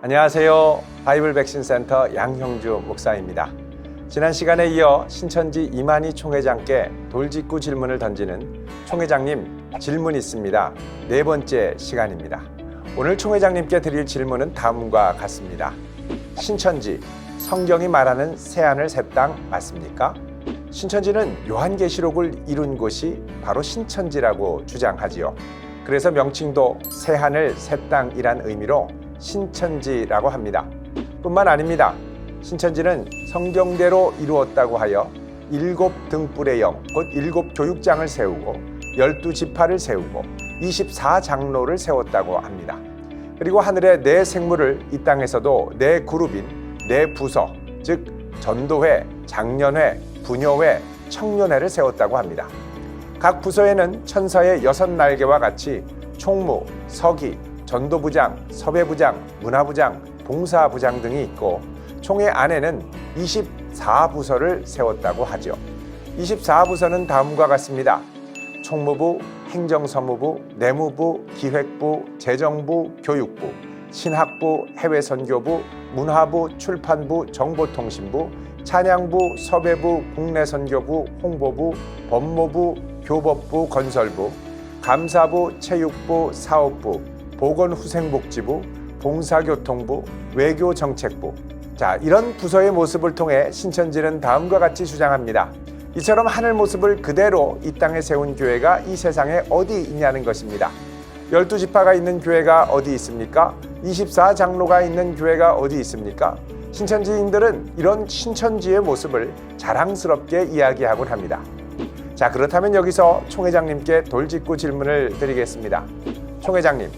안녕하세요. 바이블 백신 센터 양형주 목사입니다. 지난 시간에 이어 신천지 이만희 총회장께 돌직구 질문을 던지는 총회장님 질문 있습니다. 네 번째 시간입니다. 오늘 총회장님께 드릴 질문은 다음과 같습니다. 신천지, 성경이 말하는 새하늘 새 땅 맞습니까? 신천지는 요한계시록을 이룬 곳이 바로 신천지라고 주장하지요. 그래서 명칭도 새하늘 새 땅이란 의미로 신천지라고 합니다. 뿐만 아닙니다. 신천지는 성경대로 이루었다고 하여 7 등불의 영, 곧 7 교육장을 세우고 12지파를 세우고 24장로를 세웠다고 합니다. 그리고 하늘의 네 생물을 이 땅에서도 네 그룹인 네 부서, 즉 전도회, 장년회, 부녀회, 청년회를 세웠다고 합니다. 각 부서에는 천사의 6날개와 같이 총무, 서기, 전도부장, 섭외부장, 문화부장, 봉사부장 등이 있고 총회 안에는 24부서를 세웠다고 하죠. 24부서는 다음과 같습니다. 총무부, 행정사무부, 내무부, 기획부, 재정부, 교육부, 신학부, 해외선교부, 문화부, 출판부, 정보통신부, 찬양부, 섭외부, 국내선교부, 홍보부, 법무부, 교법부, 건설부, 감사부, 체육부, 사업부, 보건후생복지부, 봉사교통부, 외교정책부. 자, 이런 부서의 모습을 통해 신천지는 다음과 같이 주장합니다. 이처럼 하늘 모습을 그대로 이 땅에 세운 교회가 이 세상에 어디 있냐는 것입니다. 12지파가 있는 교회가 어디 있습니까? 24장로가 있는 교회가 어디 있습니까? 신천지인들은 이런 신천지의 모습을 자랑스럽게 이야기하곤 합니다. 자, 그렇다면 여기서 총회장님께 돌직구 질문을 드리겠습니다. 총회장님,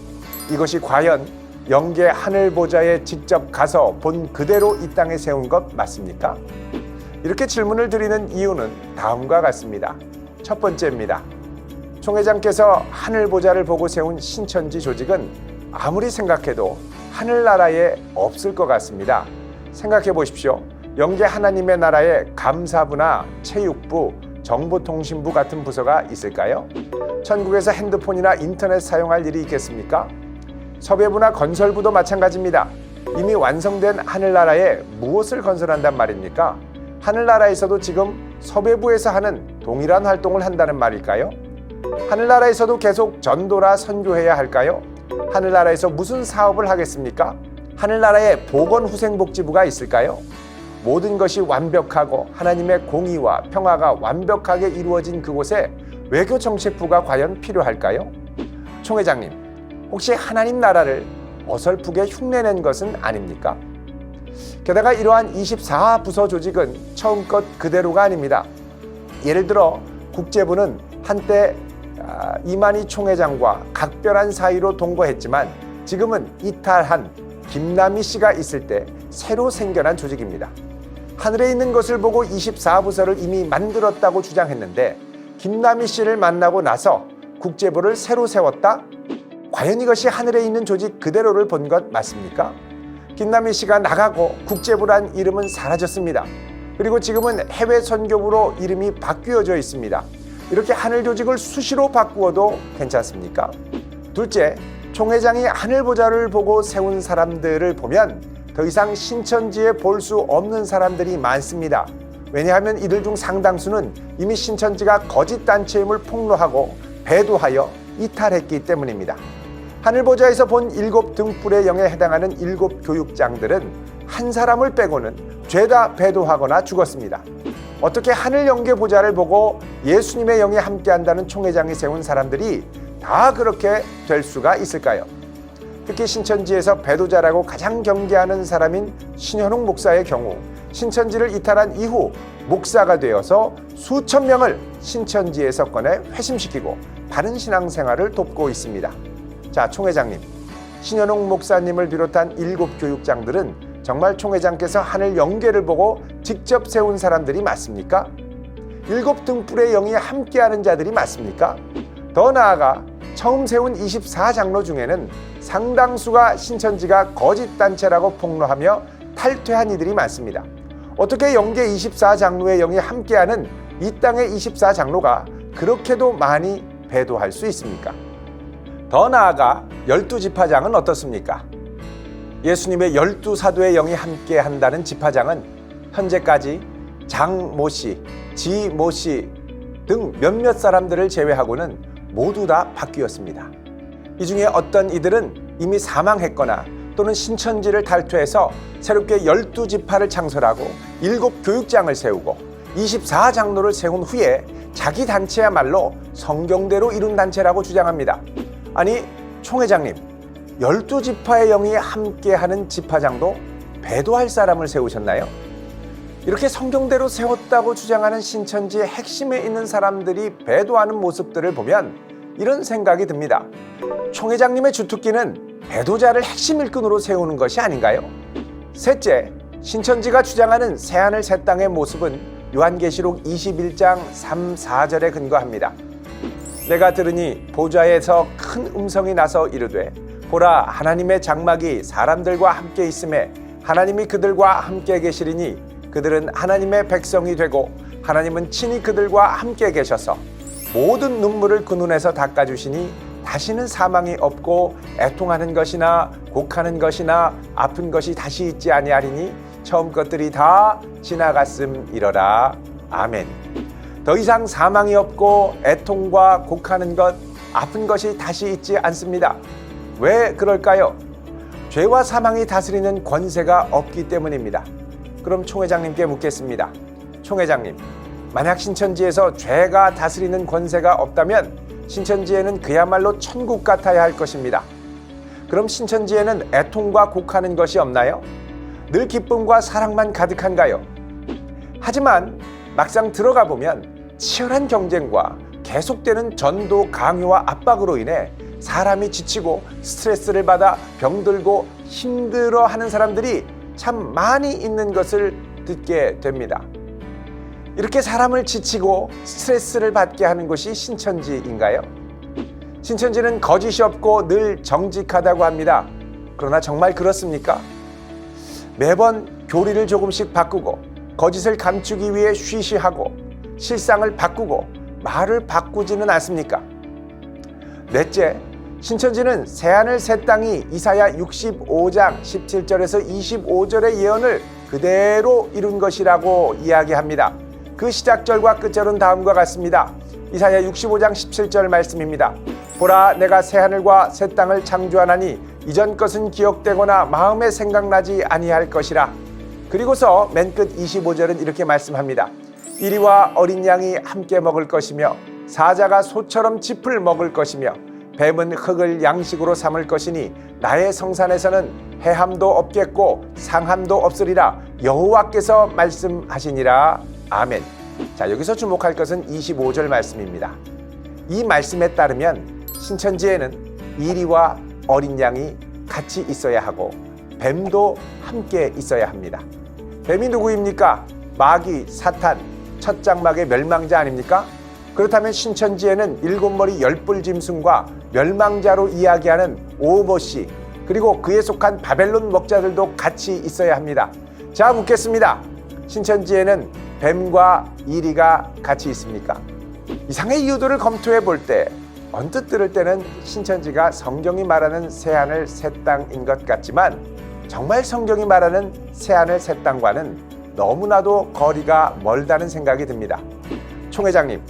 이것이 과연 영계 하늘보좌에 직접 가서 본 그대로 이 땅에 세운 것 맞습니까? 이렇게 질문을 드리는 이유는 다음과 같습니다. 첫 번째입니다. 총회장께서 하늘보좌를 보고 세운 신천지 조직은 아무리 생각해도 하늘나라에 없을 것 같습니다. 생각해 보십시오. 영계 하나님의 나라에 감사부나 체육부, 정보통신부 같은 부서가 있을까요? 천국에서 핸드폰이나 인터넷 사용할 일이 있겠습니까? 섭외부나 건설부도 마찬가지입니다. 이미 완성된 하늘나라에 무엇을 건설한단 말입니까? 하늘나라에서도 지금 섭외부에서 하는 동일한 활동을 한다는 말일까요? 하늘나라에서도 계속 전도나 선교해야 할까요? 하늘나라에서 무슨 사업을 하겠습니까? 하늘나라에 보건후생복지부가 있을까요? 모든 것이 완벽하고 하나님의 공의와 평화가 완벽하게 이루어진 그곳에 외교정책부가 과연 필요할까요? 총회장님, 혹시 하나님 나라를 어설프게 흉내낸 것은 아닙니까? 게다가 이러한 24부서 조직은 처음껏 그대로가 아닙니다. 예를 들어 국제부는 한때 이만희 총회장과 각별한 사이로 동거했지만 지금은 이탈한 김남희 씨가 있을 때 새로 생겨난 조직입니다. 하늘에 있는 것을 보고 24부서를 이미 만들었다고 주장했는데 김남희 씨를 만나고 나서 국제부를 새로 세웠다? 과연 이것이 하늘에 있는 조직 그대로를 본 것 맞습니까? 김남희 씨가 나가고 국제부란 이름은 사라졌습니다. 그리고 지금은 해외 선교부로 이름이 바뀌어져 있습니다. 이렇게 하늘 조직을 수시로 바꾸어도 괜찮습니까? 둘째, 총회장이 하늘보좌를 보고 세운 사람들을 보면 더 이상 신천지에 볼 수 없는 사람들이 많습니다. 왜냐하면 이들 중 상당수는 이미 신천지가 거짓 단체임을 폭로하고 배도하여 이탈했기 때문입니다. 하늘보좌에서 본 7 등불의 영에 해당하는 7 교육장들은 한 사람을 빼고는 죄다 배도하거나 죽었습니다. 어떻게 하늘 영계 보좌를 보고 예수님의 영이 함께한다는 총회장이 세운 사람들이 다 그렇게 될 수가 있을까요? 특히 신천지에서 배도자라고 가장 경계하는 사람인 신현웅 목사의 경우 신천지를 이탈한 이후 목사가 되어서 수천 명을 신천지에서 꺼내 회심시키고 바른 신앙생활을 돕고 있습니다. 자, 총회장님, 신현웅 목사님을 비롯한 7 교육장들은 정말 총회장께서 하늘 영계를 보고 직접 세운 사람들이 맞습니까? 7 등불의 영이 함께하는 자들이 맞습니까? 더 나아가 처음 세운 24장로 중에는 상당수가 신천지가 거짓단체라고 폭로하며 탈퇴한 이들이 많습니다. 어떻게 영계 24장로의 영이 함께하는 이 땅의 24장로가 그렇게도 많이 배도할 수 있습니까? 더 나아가 12지파장은 어떻습니까? 예수님의 12사도의 영이 함께 한다는 집화장은 현재까지 장 모 씨, 지 모 씨 등 몇몇 사람들을 제외하고는 모두 다 바뀌었습니다. 이 중에 어떤 이들은 이미 사망했거나 또는 신천지를 탈퇴해서 새롭게 12지파를 창설하고 7교육장을 세우고 24장로를 세운 후에 자기 단체야말로 성경대로 이룬 단체라고 주장합니다. 아니, 총회장님, 12지파의 영이 함께하는 지파장도 배도할 사람을 세우셨나요? 이렇게 성경대로 세웠다고 주장하는 신천지의 핵심에 있는 사람들이 배도하는 모습들을 보면 이런 생각이 듭니다. 총회장님의 주특기는 배도자를 핵심 일꾼으로 세우는 것이 아닌가요? 셋째, 신천지가 주장하는 새하늘 새 땅의 모습은 요한계시록 21장 3, 4절에 근거합니다. 내가 들으니 보좌에서 큰 음성이 나서 이르되 보라, 하나님의 장막이 사람들과 함께 있음에 하나님이 그들과 함께 계시리니 그들은 하나님의 백성이 되고 하나님은 친히 그들과 함께 계셔서 모든 눈물을 그 눈에서 닦아주시니 다시는 사망이 없고 애통하는 것이나 곡하는 것이나 아픈 것이 다시 있지 아니하리니 처음 것들이 다 지나갔음이러라. 아멘. 더 이상 사망이 없고 애통과 곡하는 것, 아픈 것이 다시 있지 않습니다. 왜 그럴까요? 죄와 사망이 다스리는 권세가 없기 때문입니다. 그럼 총회장님께 묻겠습니다. 총회장님, 만약 신천지에서 죄가 다스리는 권세가 없다면 신천지에는 그야말로 천국 같아야 할 것입니다. 그럼 신천지에는 애통과 곡하는 것이 없나요? 늘 기쁨과 사랑만 가득한가요? 하지만 막상 들어가 보면 치열한 경쟁과 계속되는 전도 강요와 압박으로 인해 사람이 지치고 스트레스를 받아 병들고 힘들어하는 사람들이 참 많이 있는 것을 듣게 됩니다. 이렇게 사람을 지치고 스트레스를 받게 하는 것이 신천지인가요? 신천지는 거짓이 없고 늘 정직하다고 합니다. 그러나 정말 그렇습니까? 매번 교리를 조금씩 바꾸고 거짓을 감추기 위해 쉬쉬하고 실상을 바꾸고 말을 바꾸지는 않습니까? 넷째, 신천지는 새하늘 새 땅이 이사야 65장 17절에서 25절의 예언을 그대로 이룬 것이라고 이야기합니다. 그 시작절과 끝절은 다음과 같습니다. 이사야 65장 17절 말씀입니다. 보라, 내가 새하늘과 새 땅을 창조하나니 이전 것은 기억되거나 마음에 생각나지 아니할 것이라. 그리고서 맨 끝 25절은 이렇게 말씀합니다. 이리와 어린 양이 함께 먹을 것이며 사자가 소처럼 짚을 먹을 것이며 뱀은 흙을 양식으로 삼을 것이니 나의 성산에서는 해함도 없겠고 상함도 없으리라. 여호와께서 말씀하시니라. 아멘. 자, 여기서 주목할 것은 25절 말씀입니다. 이 말씀에 따르면 신천지에는 이리와 어린 양이 같이 있어야 하고 뱀도 함께 있어야 합니다. 뱀이 누구입니까? 마귀, 사탄, 첫 장막의 멸망자 아닙니까? 그렇다면 신천지에는 7머리 10뿔짐승과 멸망자로 이야기하는 오모씨 그리고 그에 속한 바벨론 먹자들도 같이 있어야 합니다. 자, 묻겠습니다. 신천지에는 뱀과 이리가 같이 있습니까? 이상의 이유들을 검토해 볼 때 언뜻 들을 때는 신천지가 성경이 말하는 새하늘 새 땅인 것 같지만 정말 성경이 말하는 새하늘 새 땅과는 너무나도 거리가 멀다는 생각이 듭니다. 총회장님,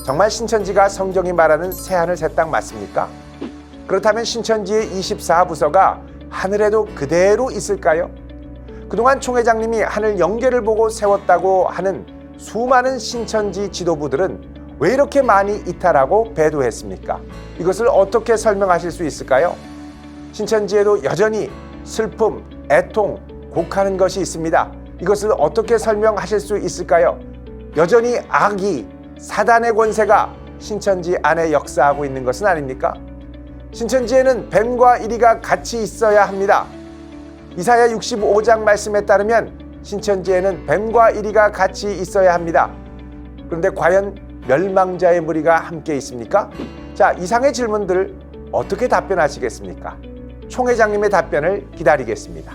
정말 신천지가 성경이 말하는 새하늘 새 땅 맞습니까? 그렇다면 신천지의 24부서가 하늘에도 그대로 있을까요? 그동안 총회장님이 하늘 영계를 보고 세웠다고 하는 수많은 신천지 지도부들은 왜 이렇게 많이 이탈하고 배도했습니까? 이것을 어떻게 설명하실 수 있을까요? 신천지에도 여전히 슬픔, 애통, 곡하는 것이 있습니다. 이것을 어떻게 설명하실 수 있을까요? 여전히 악이, 사단의 권세가 신천지 안에 역사하고 있는 것은 아닙니까? 신천지에는 뱀과 이리가 같이 있어야 합니다. 이사야 65장 말씀에 따르면 신천지에는 뱀과 이리가 같이 있어야 합니다. 그런데 과연 멸망자의 무리가 함께 있습니까? 자, 이상의 질문들 어떻게 답변하시겠습니까? 총회장님의 답변을 기다리겠습니다.